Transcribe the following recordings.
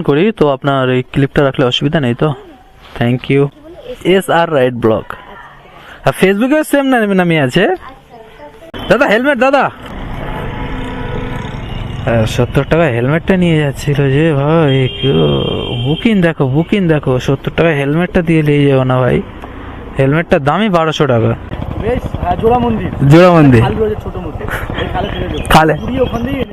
করি তো আপনার এই ক্লিপটা রাখলে অসুবিধা নেই তো? Thank you. SR ride blog, আর ফেসবুকে সেম নামই আছে। দাদা হেলমেট দাদা, 70 টাকা হেলমেটটা নিয়ে যাচ্ছিল যে ভাই, বুকিং দেখো 70 টাকা হেলমেটটা দিয়ে নিয়ে যাবো না ভাই। হেলমেটটার দামই 1200 টাকা। জোড়া মন্দির ছোট মন্দির খালে ওখান দিয়ে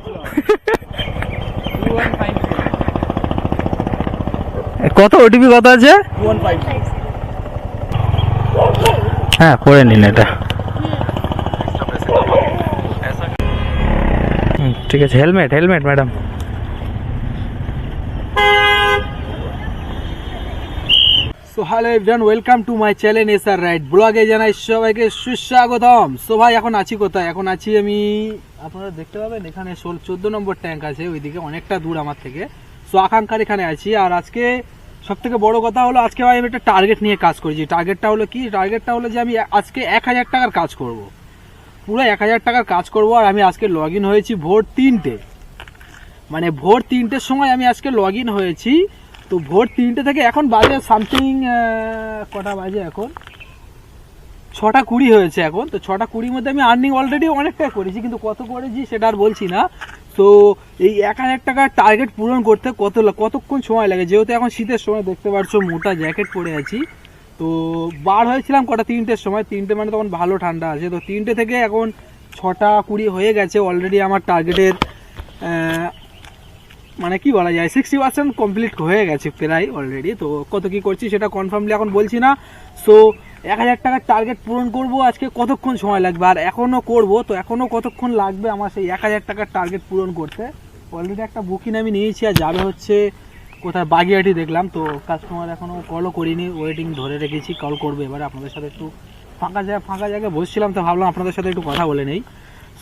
কত ওটিপি কত আছে? 215। হ্যাঁ করে নিন এটা। ঠিক আছে, helmet madam. So hello everyone, welcome to my channel SR ride ব্লগে জানাই সবাইকে সুস্বাগতম। সো ভাই এখন আছি কোথায়? এখন আছি আমি, আপনারা দেখতে পাবেন এখানে 14 নম্বর ট্যাঙ্ক আছে, ওইদিকে অনেকটা দূর আমার থেকে। সো আকাঙ্ক্ষার এখানে আছি। আর আজকে সব থেকে বড় কথা হলো, আজকে ভাই আমি একটা টার্গেট নিয়ে কাজ করছি। টার্গেটটা হলো কি? টার্গেটটা হলো যে আমি আজকে 1000 টাকার কাজ করব, পুরো 1000 টাকার কাজ করব। আর আমি আজকে লগ ইন হয়েছি ভোর 3টে, মানে ভোর 3টের সময় আমি আজকে লগ ইন হয়েছি। তো ভোর 3টে থেকে এখন বাজে সামথিং, কটা বাজে এখন? 6টা 20 হয়েছে এখন। তো 6টা 20 মধ্যে আমি আর্নিং অলরেডি অনেকটা করেছি, কিন্তু কত করেছি সেটা আর বলছি না। তো এই 1000 টাকার টার্গেট পূরণ করতে কতক্ষণ সময় লাগে, যেহেতু এখন শীতের সময় দেখতে পাচ্ছ মোটা জ্যাকেট পরে আছি। তো বার হয়েছিলাম কটা? 3টের সময়। 3টে মানে তখন ভালো ঠান্ডা আছে। তো 3টে থেকে এখন 6টা 20 হয়ে গেছে। অলরেডি আমার টার্গেটের মানে কি বলা যায় 60% কমপ্লিট হয়ে গেছে প্রায় অলরেডি। তো কত কি করছি সেটা কনফার্মলি এখন বলছি না। সো 1000 টাকার টার্গেট পূরণ করব আজকে, কতক্ষণ সময় লাগবে আর এখনও করব, তো এখনও কতক্ষণ লাগবে আমার সেই 1000 টাকার টার্গেট পূরণ করতে। অলরেডি একটা বুকিং আমি নিয়েছি, আর যাবে হচ্ছে কোথায়, বাগিয়াটি দেখলাম। তো কাস্টমার এখনও কলও করিনি, ওয়েটিং ধরে রেখেছি, কল করবে। এবারে আপনাদের সাথে একটু ফাঁকা জায়গায় বসছিলাম, তো ভাবলাম আপনাদের সাথে একটু কথা বলে নেই।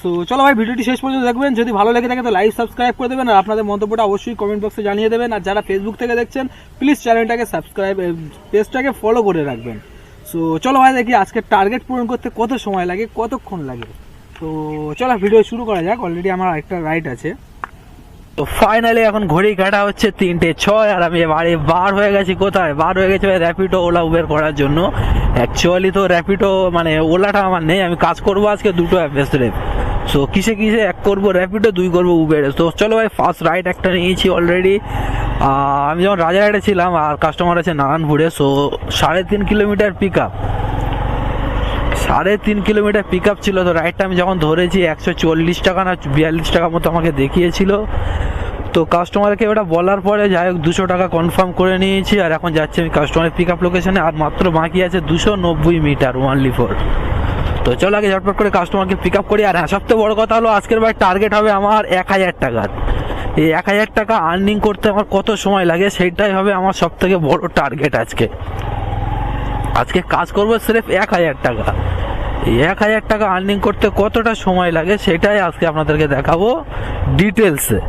সো চলো ভাই, ভিডিওটি শেষ পর্যন্ত দেখবেন। যদি ভালো লেগে থাকে তো লাইক সাবস্ক্রাইব করে দেবেন, আর আপনাদের মন্তব্যটা অবশ্যই কমেন্ট বক্সে জানিয়ে দেবেন। আর যারা ফেসবুক থেকে দেখছেন প্লিজ চ্যানেলটাকে সাবস্ক্রাইব, পেজটাকে ফলো করে রাখবেন। সো চলো ভাই, দেখি আজকে টার্গেট পূরণ করতে কত সময় লাগে, কতক্ষণ লাগে। তো চলো ভিডিও শুরু করা যাক। অলরেডি আমার একটা রাইড আছে। তো ফাইনালি এখন ঘড়ি কাটা হচ্ছে 3:06, আর আমি বাড়ি বার হয়ে গেছি। কোথায় বার হয়ে গেছি? র্যাপিডো ওলা উবের করার জন্য। অ্যাকচুয়ালি তো র্যাপিডো মানে ওলাটা আমার নেই, আমি কাজ করবো আজকে দুটো অ্যাপেস রে। সো কিসে এক করবো র্যাপিডো, 2 করবো উবের। তো চলো ভাই, ফার্স্ট রাইড একটা নিয়েছি অলরেডি। আমি যখন রাজারহাটে ছিলাম, আর কাস্টমার আছে নারায়ণপুরে। So 3.5 kilometre pick up, 3.5 kilometre pick up ছিল। তো রাইডটা আমি যখন ধরেছি 140 টাকা না 42 টাকা মতো আমাকে দেখিয়েছিল। তো কাস্টমারকে ওটা বলার পরে যাই হোক 200 টাকা কনফার্ম করে নিয়েছি। আর এখন যাচ্ছি আমি কাস্টমারের পিক আপ লোকেশনে, আর মাত্র বাকি আছে 290 মিটার, 1 তো চলো আগে ঝটপট করে কাস্টমারকে পিক আপ করি। আর হ্যাঁ, সবথেকে বড় কথা হলো আজকের ভাই টার্গেট হবে আমার 1000 টাকার। এই 1000 টাকা আর্নিং করতে আমার কত সময় লাগে সেটাই হবে আমার সব থেকে বড় টার্গেট। আজকে কাজ করবো সিরেফ 1000 টাকা। এই 1000 টাকা আর্নিং করতে কতটা সময় লাগে সেটাই আজকে আপনাদেরকে দেখাবো ডিটেলসে।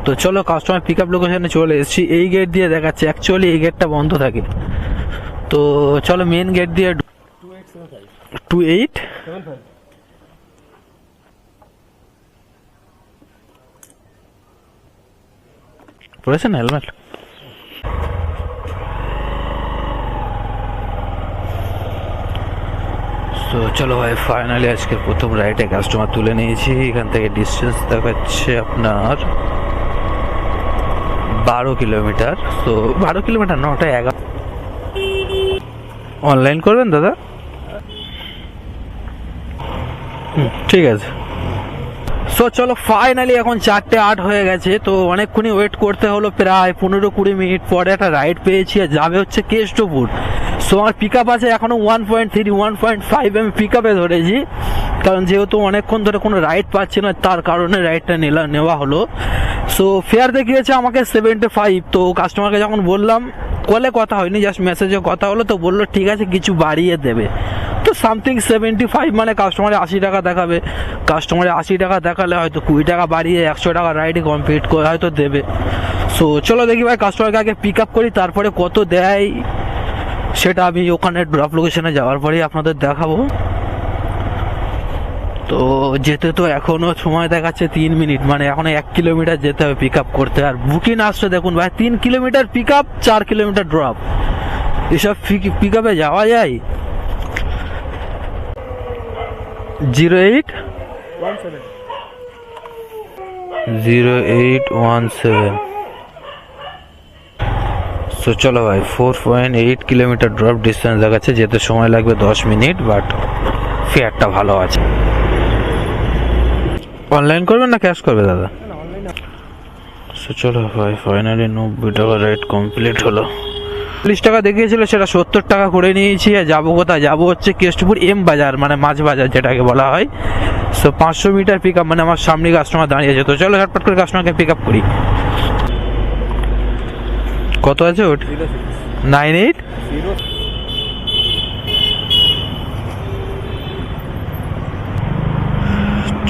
তো চলো কাস্টমার পিক আপ লোকেশনে চলে এসেছি। এই গেট দিয়ে দেখাচ্ছে, অ্যাকচুয়ালি এই গেটটা বন্ধ থাকে। তো চলো মেন গেট দিয়ে 2875 পড়েছেন হেলমেট? তো চলো ভাই, ফাইনালি আজকে প্রথম রাইডে কাস্টমার তুলে নিয়েছি। এখান থেকে ডিস্টেন্স দেখাচ্ছে আপনার 12 কিলোমিটার। তো 12 কিলোমিটার না, ওটা 11। অনলাইন করবেন দাদা? ঠিক আছে। সো চলো ফাইনালি এখন 4:08 হয়ে গেছে। তো অনেকক্ষণই ওয়েট করতে হলো, প্রায় 15-20 মিনিট পরে একটা রাইড পেয়েছি, আর যাবে হচ্ছে কেষ্টপুর। সো আমার পিক আপ আছে এখনো 1.5 আমি পিক আপে ধরেছি, কারণ যেহেতু অনেকক্ষণ ধরে কোনো রাইড পাচ্ছি না, তার কারণে রাইডটা নেওয়া হলো। সো ফেয়ার দেখিয়েছে আমাকে 75। তো কাস্টমারকে যখন বললাম, কলে কথা হয়নি, জাস্ট মেসেজে কথা হলো, তো বললো ঠিক আছে কিছু বাড়িয়ে দেবে। তো সামথিং 75 মানে কাস্টমারে 80 টাকা দেখাবে। কাস্টমারে 80 টাকা দেখালে হয়তো 20 টাকা বাড়িয়ে 100 টাকা রাইডে কমপ্লিট করে হয়তো দেবে। সো চলো দেখি ভাই, কাস্টমারকে আগে পিক আপ করি, তারপরে কত দেয় সেটা আমি ওখানে ড্রপ লোকেশনে যাওয়ার পরেই আপনাদের দেখাবো। তো তো যেতে তো এখনো সময় দেখাচ্ছে 3 মিনিট, মানে এখনো 1 কিলোমিটার যেতে হবে পিক আপ করতে। আর বুকিং আসছে দেখুন ভাই, 3 kilometre pick up, 4 kilometre drop. এসব পিক আপে যাওয়া যায়? 0817। সো চলো ভাই, 4.8 কিলোমিটার ড্রপ ডিস্টেন্স দেখাচ্ছে, যেতে সময় লাগবে 10 মিনিট, বাট ফেয়ারটা ভালো আছে। অনলাইন করবেন না ক্যাশ করবে দাদা? সো চলো ভাই, ফাইনালি 90 টাকা রাইড কমপ্লিট হলো। 40 টাকা দেখিয়েছিল, সেটা 70 টাকা করে নিয়েছি। আর যাবো কোথায়? যাবো হচ্ছে কেষ্টপুর এম বাজার, মানে মাছ বাজার যেটাকে বলা হয়। সো 500 মিটার পিক আপ, মানে আমার সামনে কাস্টমার দাঁড়িয়ে আছে। তো চলো ঝটপট করে কাস্টমারকে পিক আপ করি। কত আছে ওট? 98।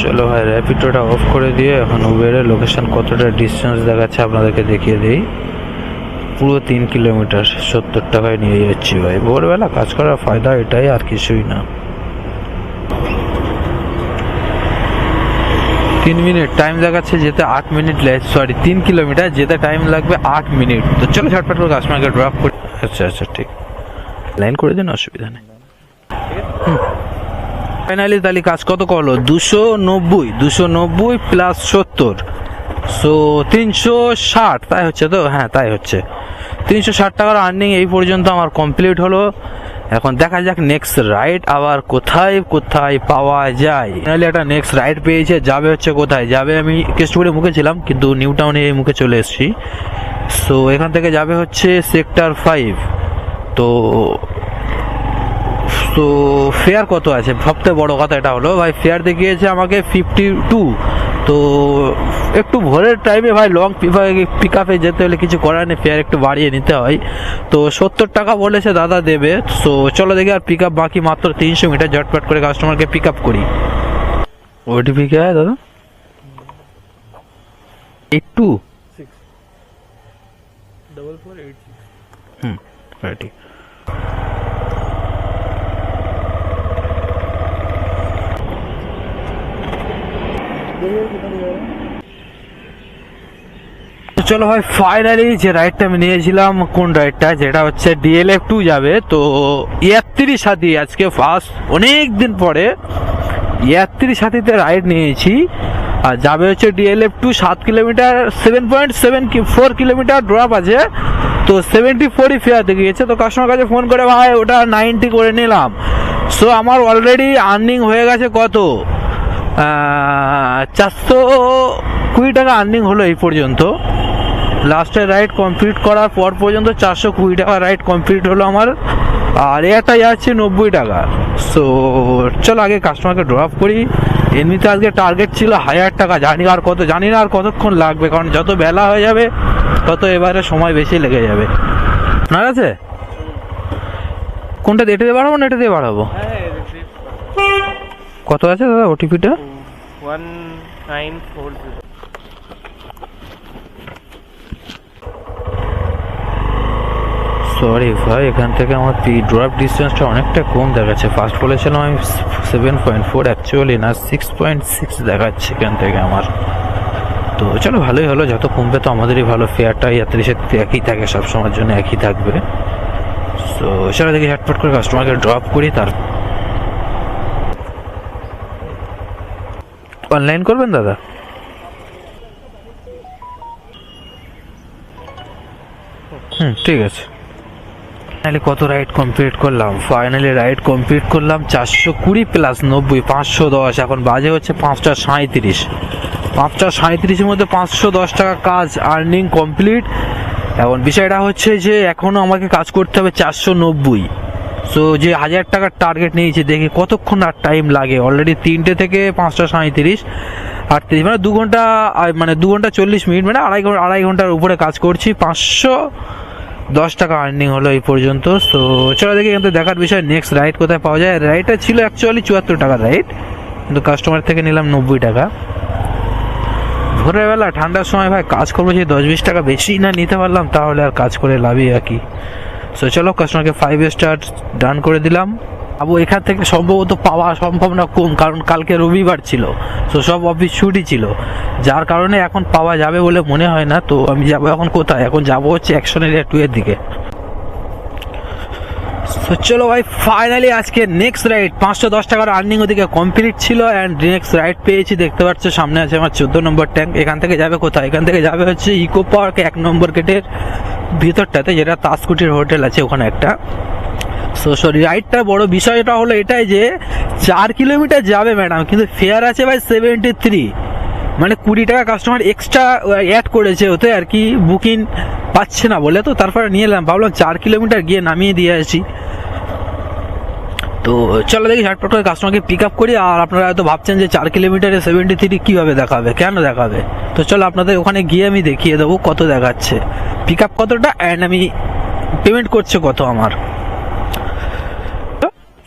চলো ভাই, র্যাপিডোটা অফ করে দিয়ে এখন উবেরের লোকেশন কতটা ডিস্টেন্স দেখাচ্ছে আপনাদেরকে দেখিয়ে দিই। পুরো 3 কিলোমিটার, 70 টাকায় নিয়ে যাচ্ছি ভাই। ভোরবেলা কাজ করার ফায়দা এটাই, আর কিছুই না। 3 মিনিট টাইম দেখাচ্ছে, যেতে 8 মিনিট, 3 কিলোমিটার যেতে টাইম লাগবে 8 মিনিট। তো চলো ঝটপট করে কাস্টমারকে ড্রপ করি। আচ্ছা আচ্ছা, ঠিক, লাইন করে দিন, অসুবিধা নেই। ফাইনালি তাহলে কাজ কত করলো? 290 প্লাস 70, সো 360। তাই হচ্ছে তো? হ্যাঁ তাই হচ্ছে। 360 টাকার আর্নিং এই পর্যন্ত আমার কমপ্লিট হলো। এখন দেখা যাক নেক্সট রাইড আবার কোথায় কোথায় পাওয়া যায়। ফাইনালি একটা নেক্সট রাইড পেয়েছে, যাবে হচ্ছে কোথায়? যাবে, আমি কেষ্টপুরে মুখে ছিলাম কিন্তু নিউ টাউনে এই মুখে চলে এসেছি। সো এখান থেকে যাবে হচ্ছে সেক্টর 5। তো তো ফেয়ার কত আছে? সবথেকে বড় কথা এটা হলো ভাই, ফেয়ার দেখিয়েছে আমাকে 52। তো একটু ভোরের টাইমে ভাই লং পিক আপে যেতে হলে কিছু করার নেই, ফেয়ার একটু বাড়িয়ে নিতে হয়। তো 70 টাকা বলেছে দাদা দেবে। সো চলো দেখি, আর পিক আপ বাকি মাত্র 300 মিটার, ঝটপট করে কাস্টমারকে পিক আপ করি। ওটিপি কে হয় দাদা? 824486। ঠিক। চলো ভাই, ফাইনালি যে রাইডটা আমি নিয়েছিলাম, কোন রাইডটা? যেটা হচ্ছে DLF 2 যাবে। তো 31 সাথী, আজকে ফার্স্ট অনেক দিন পরে 31 সাথীতে রাইড নিয়েছি। আর যাবে হচ্ছে DLF 2, 7 কিলোমিটার, 7.74 কিলোমিটার ড্রপ আছে। তো 74 ফেয়ার দেখিয়েছে। তো কাস্টমার কাছে ফোন করে ভাই ওটা 90 করে নিলাম। সো আমার অলরেডি আর্নিং হয়ে গেছে কত? 420 টাকা আর্নিং হলো এই পর্যন্ত। লাস্টের রাইড কমপ্লিট করার পর পর্যন্ত 420 টাকা রাইড কমপ্লিট হলো আমার। আর এটা যাচ্ছে 90 টাকা। সো চলো আগে কাস্টমারকে ড্রপ করি। এমনিতে আজকে টার্গেট ছিল 1000 টাকা, জানি না আর কতক্ষণ লাগবে, কারণ যত বেলা হয়ে যাবে তত এবারে সময় বেশি লেগে যাবে। আপনার আছে কোনটা? এটা দিয়ে বাড়াবো না এটা দিয়ে বাড়াবো? কত আছে দাদা ওটিপিটা? 1940। সরি ভাই, এখান থেকে আমার ড্রপ ডিস্টেন্সটা অনেকটা কম দেখাচ্ছে। ফার্স্ট বলেছিলাম আমি 7.4, অ্যাকচুয়ালি না 6.6 দেখাচ্ছে এখান থেকে আমার। তো চলো ভালোই হলো, যত কমবে তো আমাদেরই ভালো। ফেয়ারটা 31 একই থাকে, সব সময়ের জন্য একই থাকবে। তো চলো দেখি ঝটপট করে কাস্টমারকে ড্রপ করি। তার অনলাইন করবেন দাদা? ঠিক আছে। ফাইনালি কত রাইড কমপ্লিট করলাম? ফাইনালি রাইড কমপ্লিট করলাম 420 প্লাস 90, 510। এখন বাজে হচ্ছে 5টা 37। 5টা 37-এর মধ্যে 510 টাকা কাজ আর্নিং কমপ্লিট। এখন বিষয়টা হচ্ছে যে এখনো আমাকে কাজ করতে হবে 490। সো যে 1000 টাকার টার্গেট নিয়েছি, দেখি কতক্ষণ আর টাইম লাগে। অলরেডি 3টে থেকে 5টা 37, 38, মানে 2 ঘন্টা, মানে 2 ঘন্টা 40 মিনিট, মানে আড়াই ঘন্টার উপরে কাজ করছি। 510 টাকা আর্নিং হলো এই পর্যন্ত। সো চলো দেখি, কিন্তু দেখার বিষয় নেক্সট রাইড কোথায় পাওয়া যায়। রাইডটা ছিল অ্যাকচুয়ালি 74 টাকার রাইড, কিন্তু কাস্টমার থেকে নিলাম 90 টাকা। ভোরবেলা ঠান্ডার সময় ভাই কাজ করবো, যে 10-20 টাকা বেশি না নিতে পারলাম তাহলে আর কাজ করে লাভই আর কি। সো চলো কাস্টমারকে 5 স্টার ডান করে দিলাম। আবু এখান থেকে সম্ভবত পাওয়া সম্ভাবনা কম, কারণ কালকে রবিবার ছিল, তো সব অফিস ছুটি ছিল, যার কারণে এখন পাওয়া যাবে বলে মনে হয় না। তো আমি যাব এখন কোথায়, এখন যাব হচ্ছে অ্যাকশন এরিয়া 2 এর দিকে। তো চলো ভাই, ফাইনালি আজকে নেক্সট রাইড 510 টাকার আর্নিং ওদিকে কমপ্লিট ছিল, অ্যান্ড নেক্সট রাইড পেয়েছি। দেখতে পাচ্ছ সামনে আছে আমার 14 নম্বর ট্যাঙ্ক। এখান থেকে যাবে কোথায়, এখান থেকে যাবে হচ্ছে ইকো পার্ক 1 নম্বর গেটের ভিতরটাতে, যেটা তাজকুটির হোটেল আছে ওখানে একটা। সো রাইডটার বড় বিষয়টা হলো এটাই যে 4 কিলোমিটার যাবে ম্যাডাম, কিন্তু ফেয়ার আছে ভাই 73, মানে 20 টাকা কাস্টমার এক্সট্রা অ্যাড করেছে ওতে আর কি, বুকিং পাচ্ছে না বলে। তো তারপরে নিয়ে এলাম, ভাবলাম 4 কিলোমিটার গিয়ে নামিয়ে দিয়ে আসি। তো চলো দেখি ঝটপট করে কাস্টমারকে পিক আপ করি। আর আপনারা হয়তো ভাবছেন যে 4 কিলোমিটারে 73 কীভাবে দেখাবে, কেন দেখাবে, তো চলো আপনাদের ওখানে গিয়ে আমি দেখিয়ে দেবো কত দেখাচ্ছে, পিক আপ কতটা, অ্যান্ড আমি পেমেন্ট করছে কত আমার।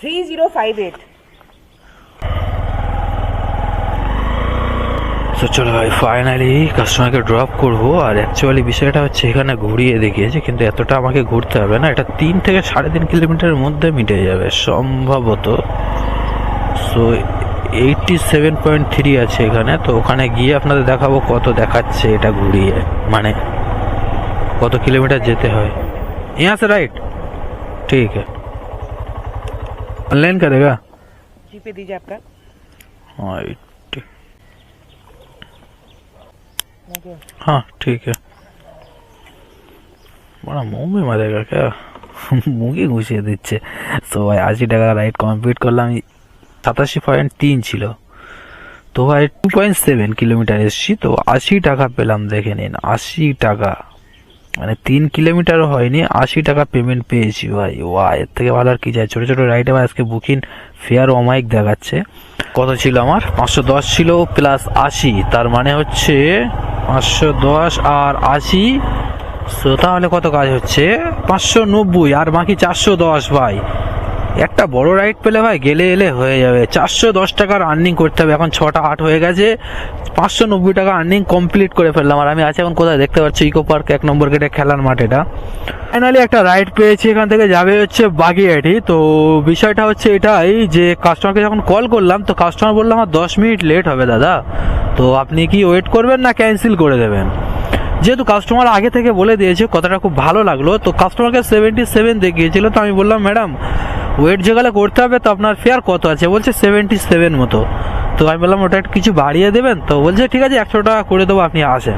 3058 তো চলো ভাই, ফাইনালি কাস্টমারকে ড্রপ করবো। আর অ্যাকচুয়ালি বিষয়টা হচ্ছে এখানে ঘুরিয়ে দেখিয়েছে, কিন্তু এতটা আমাকে ঘুরতে হবে না, এটা 3 থেকে 3.5 কিলোমিটারের মধ্যে মিটে যাবে সম্ভবত। সো 87.3 আছে এখানে, তো ওখানে গিয়ে আপনাদের দেখাবো কত দেখাচ্ছে এটা ঘুরিয়ে, মানে কত কিলোমিটার যেতে হয়। यहाँ से राइट, ठीक है, ऑनलाइन करेगा, जी पे दीजिए आपका। राइट, हाँ ठीक है। बड़ा मुंह में मारेगा क्या, মুখে ঘুষিয়ে দিচ্ছে। তো ভাই 80 টাকা রাইড কমপ্লিট করলাম, 87.3 ছিল, তো ভাই 2.7 কিলোমিটার এসছি, তো 80 টাকা পেলাম, দেখে নিন 80 টাকা, মানে 3 কিলোমিটারও হয়নি, 80 টাকা পেমেন্ট পেয়েছি ভাই। ওয়া, এর থেকে ভালো আর কি চাই। ছোটো ছোটো রাইডে ভাই আজকে বুকিং ফেয়ার অমাইক দেখাচ্ছে। কত ছিল আমার, 510 ছিল প্লাস 80, তার মানে হচ্ছে 510 আর 80, সো তাহলে কত কাজ হচ্ছে, 590, আর বাকি 410 ভাই। একটা বড় রাইড পেলে ভাই গেলে এলে হয়ে যাবে। 410 টাকার আর্নিং করতে হবে, এখন 6টা 8 হয়ে গেছে, 590 টাকা আর্নিং কমপ্লিট করে ফেললাম। আর আমি আছি এখন কোথায়, দেখতে পাচ্ছি ইকো পার্ক 1 নম্বর গেটে খেলার মাঠ এটা। ফাইনালি একটা রাইড পেয়েছি, এখান থেকে যাবে হচ্ছে বাগিয়াটি। তো বিষয়টা হচ্ছে এটাই যে কাস্টমারকে যখন কল করলাম, তো কাস্টমার বললো আমার 10 মিনিট লেট হবে দাদা, তো আপনি কি ওয়েট করবেন না ক্যান্সেল করে দেবেন। যেহেতু কাস্টমার আগে থেকে বলে দিয়েছে, কথাটা খুব ভালো লাগলো। তো কাস্টমারকে 77 দেখিয়েছিল, তো আমি বললাম ম্যাডাম ওয়েট যেগুলো করতে হবে, তো আপনার ফেয়ার কত আছে, বলছে 77 মতো। তো আমি বললাম ওটা একটু কিছু বাড়িয়ে দেবেন, তো বলছে ঠিক আছে 100 টাকা করে দেবো, আপনি আসেন।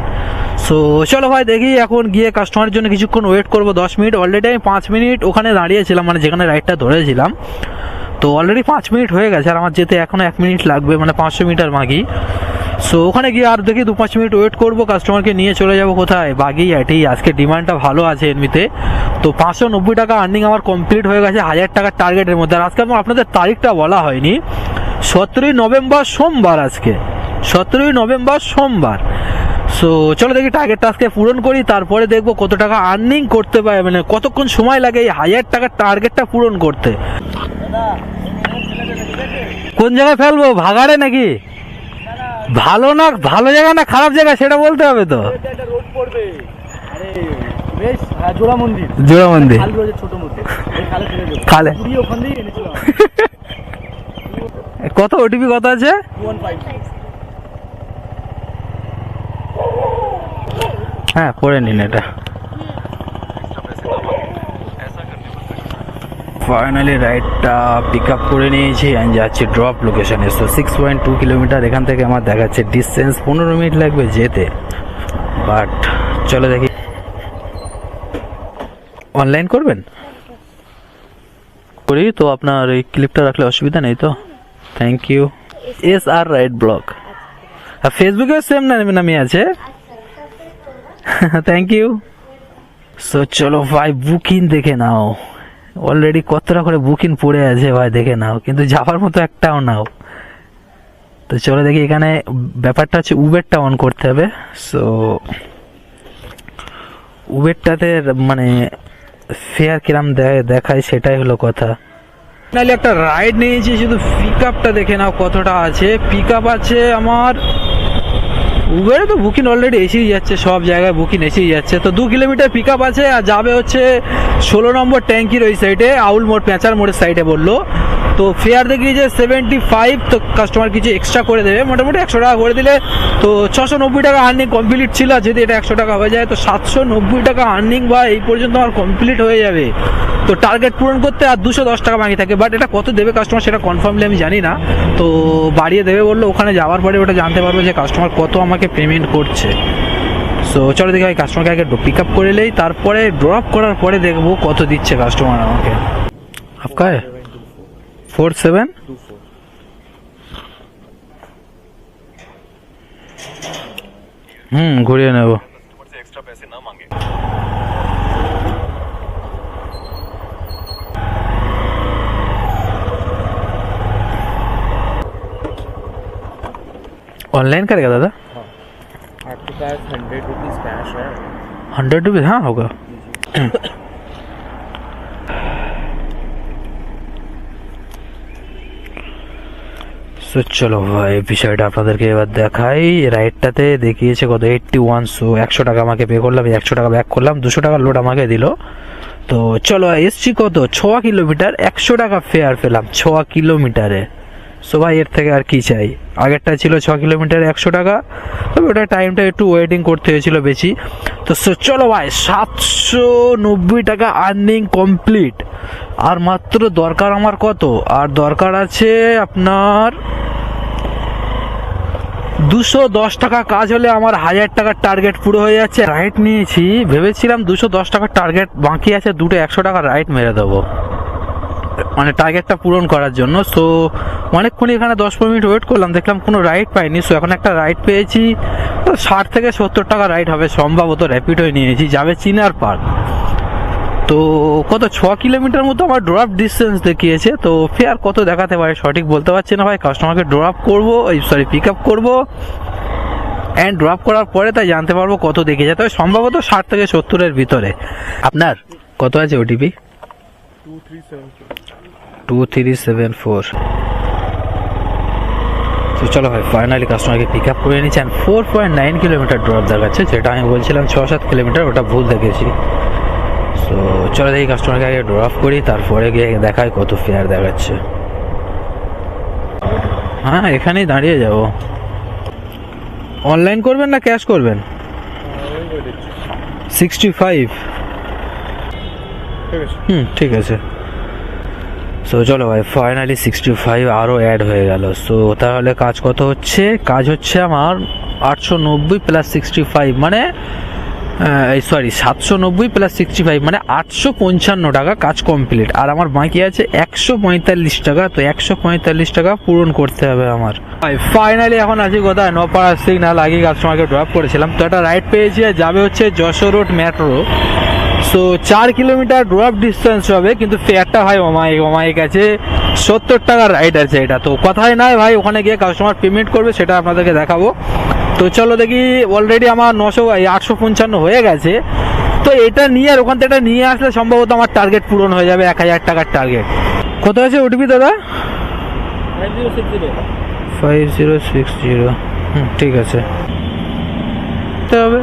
সো চলো ভাই দেখি, এখন গিয়ে কাস্টমারের জন্য কিছুক্ষণ ওয়েট করবো, 10 মিনিট। অলরেডি আমি 5 মিনিট ওখানে দাঁড়িয়েছিলাম, মানে যেখানে রাইডটা ধরেছিলাম, তো অলরেডি 5 মিনিট হয়ে গেছে, আর আমার যেতে এখনো 1 মিনিট লাগবে, মানে 500 মিটার বাকি। সো ওখানে গিয়ে আর দেখি 2-5 মিনিট ওয়েট করবো, কাস্টমারকে নিয়ে চলে যাবো কোথায়, বাগিয়াটি। আজকে ডিমান্ডটা ভালো আছে এমনিতে। তো 590 টাকা আর্নিং আমার কমপ্লিট হয়ে গেছে 1000 টাকার টার্গেটের মধ্যে। আর আজকে আমার আপনাদের তারিখটা বলা হয়নি, 17ই নভেম্বর সোমবার, আজকে 17ই নভেম্বর সোমবার। সো চলো দেখি টার্গেটটা আজকে পূরণ করি, তারপরে দেখবো কত টাকা আর্নিং করতে পারে, মানে কতক্ষণ সময় লাগে এই 1000 টাকার টার্গেটটা পূরণ করতে। কোন জায়গায় ফেলবো, ভাগাড়ে নাকি, ভালো না ভালো জায়গা না খারাপ জায়গা সেটা বলতে হবে তো। জোড়া মন্দির, খালে কত ওটিপি কত আছে, হ্যাঁ পড়ে নিন এটা। ফাইনালি রাইডটা পিক আপ করে নিয়েছি, আমি যাচ্ছি ড্রপ লোকেশনে। সো 6.2 কিলোমিটার এখান থেকে আমার দেখাচ্ছে ডিস্টেন্স, 15 মিনিট লাগবে যেতে, বাট চলো দেখি। অনলাইন করবেন করি তো, আপনার এই ক্লিপটা রাখলে অসুবিধা নেই তো, thank you. SR ride blog, আর ফেসবুকেও সেম নামই আছে, থ্যাংক ইউ। সো চলো ভাই বুকিং দেখে নাও, অলরেডি কতটা করে বুকিং পড়ে আছে ভাই, দেখে নাও, কিন্তু যাওয়ার মতো একটাও নাও। তো চলো দেখি, এখানে ব্যাপারটা হচ্ছে উবেরটা অন করতে হবে। সো উবেরটাতে মানে ফেয়ার কিরাম দেখায়, সেটাই হলো কথা। নাহলে একটা রাইড নিয়েছি, শুধু পিক আপটা দেখে নাও কতটা আছে। পিক আপ আছে আমার উবেরে, তো বুকিং অলরেডি এসেই যাচ্ছে, সব জায়গায় বুকিং এসেই যাচ্ছে। তো 2 কিলোমিটার পিক আপ আছে, আর যাবে হচ্ছে 16 নম্বর ট্যাঙ্কির ওই সাইডে, আউল মোড় পেঁচার মোড়ের সাইডে বললো। তো ফেয়ার দেখিয়েছে 75, তো কাস্টমার কিছু এক্সট্রা করে দেবে, মোটামুটি 100 টাকা করে দিলে তো 690 টাকা আর্নিং কমপ্লিট ছিল। আর যদি এটা 100 টাকা হয়ে যায় তো 790 টাকা আর্নিং বা এই পর্যন্ত আমার কমপ্লিট হয়ে যাবে। তো টার্গেট পূরণ করতে আর 210 টাকা বাকি থাকে, বাট এটা কত দেবে কাস্টমার সেটা কনফার্মলি আমি জানি না। তো বাড়িয়ে দেবে বললো, ওখানে যাওয়ার পরে ওটা জানতে পারবো যে কাস্টমার কত আমাকে পেমেন্ট করছে। সো চলো দেখি ভাই, কাস্টমারকে আগে পিক আপ করে নেই, তারপরে ড্রপ করার পরে দেখবো কত দিচ্ছে কাস্টমার আমাকে। आपका है 4724। ঘুরিয়ে নেব। ऑनलाइन करेगा दादा? आपके पास 100 रुपीज़ कैश है? 100 रुपीज, हाँ होगा। সো চলো ভাই বিষয়টা আপনাদেরকে এবার দেখাই। রাইডটাতে দেখিয়েছে কত 81, সো 100 টাকা আমাকে পে করলাম, 100 টাকা ব্যাক করলাম, 200 টাকা লোড আমাকে দিল। তো চলো এসছি কত 6 কিলোমিটার, 100 টাকা ফেয়ার পেলাম 6 কিলোমিটারে। সো ভাই এর থেকে আর কি চাই। আগেরটা ছিল 6 কিলোমিটারে 100 টাকা, তবে ওটা টাইমটা একটু ওয়েটিং করতে হয়েছিল বেশি। তো চলো ভাই 790 টাকা আর্নিং কমপ্লিট। আর মাত্র দরকার আমার কত, আর দরকার আছে আপনার 210 টাকা কাজ হলে আমার 1000 টাকার টার্গেট পুরো হয়ে যাচ্ছে। রাইড নিয়েছি, ভেবেছিলাম 210 টাকার টার্গেট বাকি আছে, দুটো 100 টাকা রাইড মেরে দেবো মানে টার্গেটটা পূরণ করার জন্য। সো অনেকক্ষণ এখানে 10-15 মিনিট ওয়েট করলাম, দেখলাম কোনো রাইড পাইনি। সো এখন একটা রাইড পেয়েছি, তো 60 থেকে 70 টাকা রাইড হবে সম্ভবত, র্যাপিডোয় নিয়েছি, যাবে চিনার পার্ক। তো কত 6 কিলোমিটার মতো আমার ড্রপ ডিস্টেন্স দেখিয়েছে। তো ফেয়ার কত দেখাতে পারে সঠিক বলতে পারছি না ভাই। কাস্টমারকে ড্রপ করবো, পিক আপ করবো, অ্যান্ড ড্রপ করার পরে তাই জানতে পারবো কত দেখিয়েছে। তবে সম্ভবত 60 থেকে 70-এর ভিতরে। আপনার কত আছে ওটিপি? 2374। তো চলো ভাই ফাইনালি কাস্টমারকে পিক আপ করে নিচ্ছি। 4.9 কিলোমিটার ড্রপ দেখাচ্ছে, যেটা আমি বলছিলাম 6-7 কিলোমিটার, ওটা ভুল দেখেছি। তো চলো দেখি কাস্টমারকে আগে ড্রপ করি, তারপরে গিয়ে দেখায় কত ফেয়ার দেখাচ্ছে। হ্যাঁ এখানেই দাঁড়িয়ে যাব। অনলাইন করবেন না ক্যাশ করবেন? 65। ঠিক আছে। সো চলো ভাই ফাইনালি 65 আরও অ্যাড হয়ে গেল। সো তাহলে কাজ কত হচ্ছে? কাজ হচ্ছে আমার 890 প্লাস 65 মানে 790 প্লাস 65 মানে 855 টাকা কাজ কমপ্লিট। আর আমার বাকি আছে 145 টাকা। তো 145 টাকা পূরণ করতে হবে আমার। ফাইনালি এখন আছি কোথায়? নপাড়া সিগনাল। আগে কাস্টমারকে ড্রপ করেছিলাম, তো একটা রাইড পেয়েছি, যাবে হচ্ছে Jessore road metro. So 4 kilometre drop distance হবে, কিন্তু ফেয়ারটা ভাই ওমাই গেছে 70 টাকার রাইড আছে এটা। তো কথাই নাই ভাই, ওখানে গিয়ে কাস্টমার পেমেন্ট করবে, সেটা আপনাদেরকে দেখাবো। তো চলো দেখি, অলরেডি আমার 855 হয়ে গেছে। তো এটা নিয়ে আর ওখান থেকে এটা নিয়ে আসলে সম্ভবত আমার টার্গেট পূরণ হয়ে যাবে, 1000 টাকার টার্গেট। কত আছে ওটিপি দাদা? 5060। ঠিক আছে, হবে।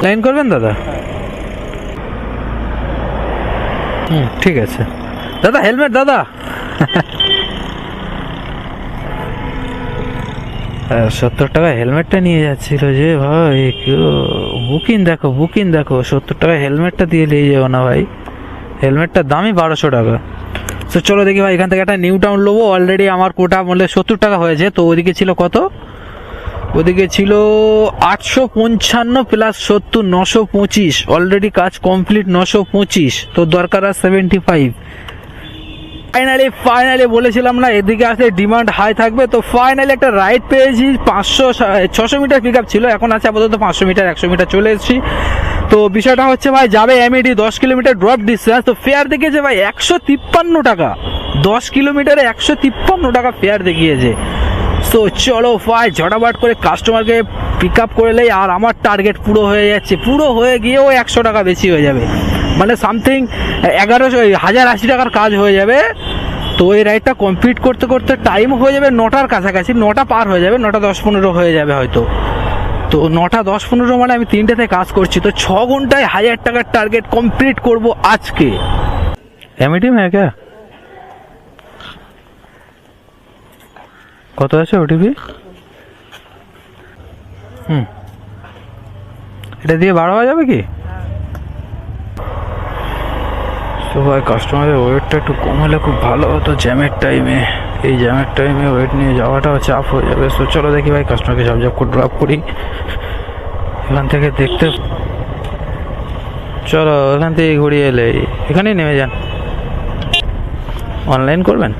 লাইন করবেন দাদা? ঠিক আছে দাদা। হেলমেট দাদা? 70 টাকা হেলমেটটা নিয়ে যাচ্ছিল যে ভাই, বুকিং দেখো 70 টাকা হেলমেটটা দিয়ে নিয়ে যাবো না ভাই, হেলমেটটার দামই 1200 টাকা। তো চলো দেখি ভাই, এখান থেকে একটা নিউ টাউন নেবো। অলরেডি আমার কোটা বললে 70 টাকা হয়েছে। তো ওদিকে ছিল কত? ওদিকে ছিল 855 প্লাস 70 925। অলরেডি কাজ কমপ্লিট 925। তো দরকার আর 75। ফাইনালি বলেছিলাম না এদিকে আসলে ডিমান্ড হাই থাকবে। তো ফাইনালি একটা রাইড পেয়েছি, 600 মিটার পিক আপ ছিল, এখন আছে আপাতত 500 মিটার, 100 মিটার চলে এসেছি। তো বিষয়টা হচ্ছে ভাই, যাবে এমএডি 10 কিলোমিটার ড্রপ ডিস্টেন্স। তো ফেয়ার দেখিয়েছে ভাই 153 টাকা, 10 কিলোমিটারে 153 টাকা ফেয়ার দেখিয়েছে। সো চলো ভাই ঝটাফট করে কাস্টমারকে পিক আপ করে নেই, আর আমার টার্গেট পুরো হয়ে যাচ্ছে। পুরো হয়ে গিয়েও 100 টাকা বেশি হয়ে যাবে, মানে সামথিং 1080 টাকার কাজ হয়ে যাবে। তো এই রাইডটা কমপ্লিট করতে করতে টাইম হয়ে যাবে 9টার কাছাকাছি, 9টা পার হয়ে যাবে, 9টা 10-15 হয়ে যাবে হয়তো। তো 9টা 10-15 মানে আমি 3টেতে কাজ করছি, তো 6 ঘন্টায় 1000 টাকার টার্গেট কমপ্লিট করব আজকে। এমএটি মে ক্যা কত আছে ওটিপি? এটা দিয়ে 12 হয়ে যাবে কি? তো ভাই কাস্টমারের ওয়েটটা একটু কম হলে খুব ভালো হতো জ্যামের টাইমে। এই জ্যামের টাইমে ওয়েট নিয়ে যাওয়াটাও চাপ হয়ে যাবে। সো চলো দেখি ভাই কাস্টমারকে ঝপঝপ করে ড্রপ করি এখান থেকে দেখতে। চলো এখান থেকে ঘুরিয়ে এলে এখানেই নেমে যান। অনলাইন করবেন?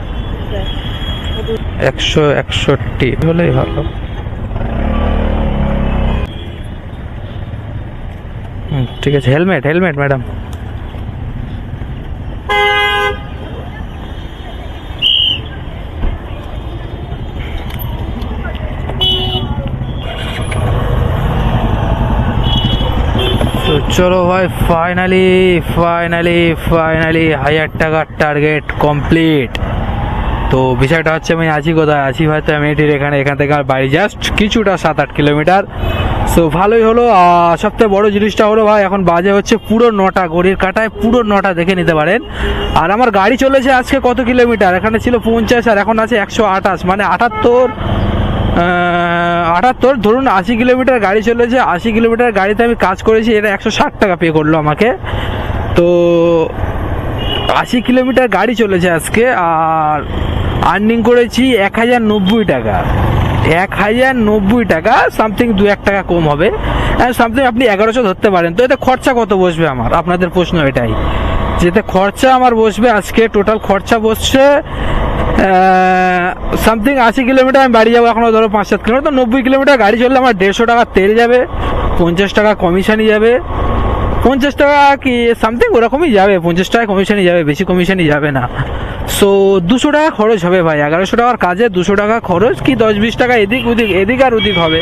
161 হলেই ভালো। ঠিক আছে। Helmet helmet madam. তো চলো ভাই ফাইনালি 1000 টাকার টার্গেট কমপ্লিট। তো বিষয়টা হচ্ছে আমি আছি কোথায়? আছি হয়তো এমএটির এখান থেকে আমার বাড়ি জাস্ট কিছুটা 7-8 কিলোমিটার। সো ভালোই হলো। সবথেকে বড় জিনিসটা হলো ভাই এখন বাজে হচ্ছে পুরো 9টা, ঘড়ির কাঁটায় পুরো 9টা দেখে নিতে পারেন। আর আমার গাড়ি চলেছে আজকে কত কিলোমিটার? এখানে ছিল 50 আর এখন আছে 128, মানে 78 ধরুন 80 কিলোমিটার গাড়ি চলেছে। 80 কিলোমিটার গাড়িতে আমি কাজ করেছি, এটা 160 টাকা পে করলো আমাকে। তো 80 কিলোমিটার গাড়ি চলেছে আজকে, আর আর্নিং করেছি 1090 টাকা। 1090 টাকা, সামথিং 2-1 টাকা কম হবে, সামথিং আপনি 1100 ধরতে পারেন। তো এতে খরচা কত বসবে আমার? আপনাদের প্রশ্ন এটাই, যেতে খরচা আমার বসবে আজকে টোটাল খরচা বসছে সামথিং 80 কিলোমিটার আমি বাড়ি যাবো এখনো ধরো 5-7 কিলোমিটার, তো 90 কিলোমিটার গাড়ি চললে আমার 150 টাকা তেল যাবে, 50 টাকা কমিশনই যাবে, 50 টাকা কি সামথিং ওরকমই যাবে, 50 টাকা কমিশনই যাবে, বেশি কমিশনই যাবে না। সো 200 টাকা খরচ হবে ভাই। 1100 টাকার কাজে 200 টাকা খরচ, কি 10-20 টাকা এদিক আর ওদিক হবে,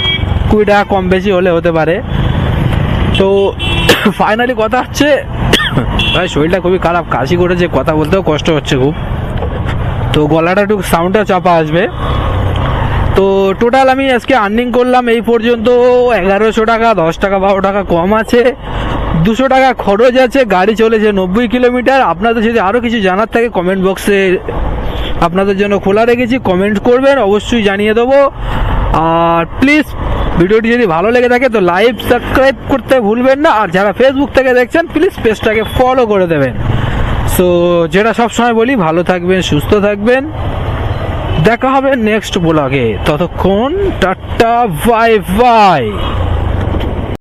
20 টাকা কম বেশি হলে হতে পারে। তো ফাইনালি কথা হচ্ছে ভাই শরীরটা খুবই খারাপ, কাশি করেছে, কথা বলতেও কষ্ট হচ্ছে খুব, তো গলাটা একটু সাউন্ডটা চাপা আসবে। তো টোটাল আমি আজকে আর্নিং করলাম এই পর্যন্ত 1100 টাকা, 10 টাকা 12 টাকা কম আছে, 200 টাকা খরচ আছে, গাড়ি চলেছে 90 কিলোমিটার। আপনাদের যদি আরও কিছু জানার থাকে কমেন্ট বক্সে আপনাদের জন্য খোলা রেখেছি, কমেন্ট করবেন, অবশ্যই জানিয়ে দেবো। আর প্লিজ ভিডিওটি যদি ভালো লেগে থাকে তো লাইক সাবস্ক্রাইব করতে ভুলবেন না, আর যারা ফেসবুক থেকে দেখছেন প্লিজ পেজটাকে ফলো করে দেবেন। সো যেটা সবসময় বলি, ভালো থাকবেন, সুস্থ থাকবেন, দেখা হবে নেক্সট ব্লগে। ততক্ষণ টাটা, বাই বাই।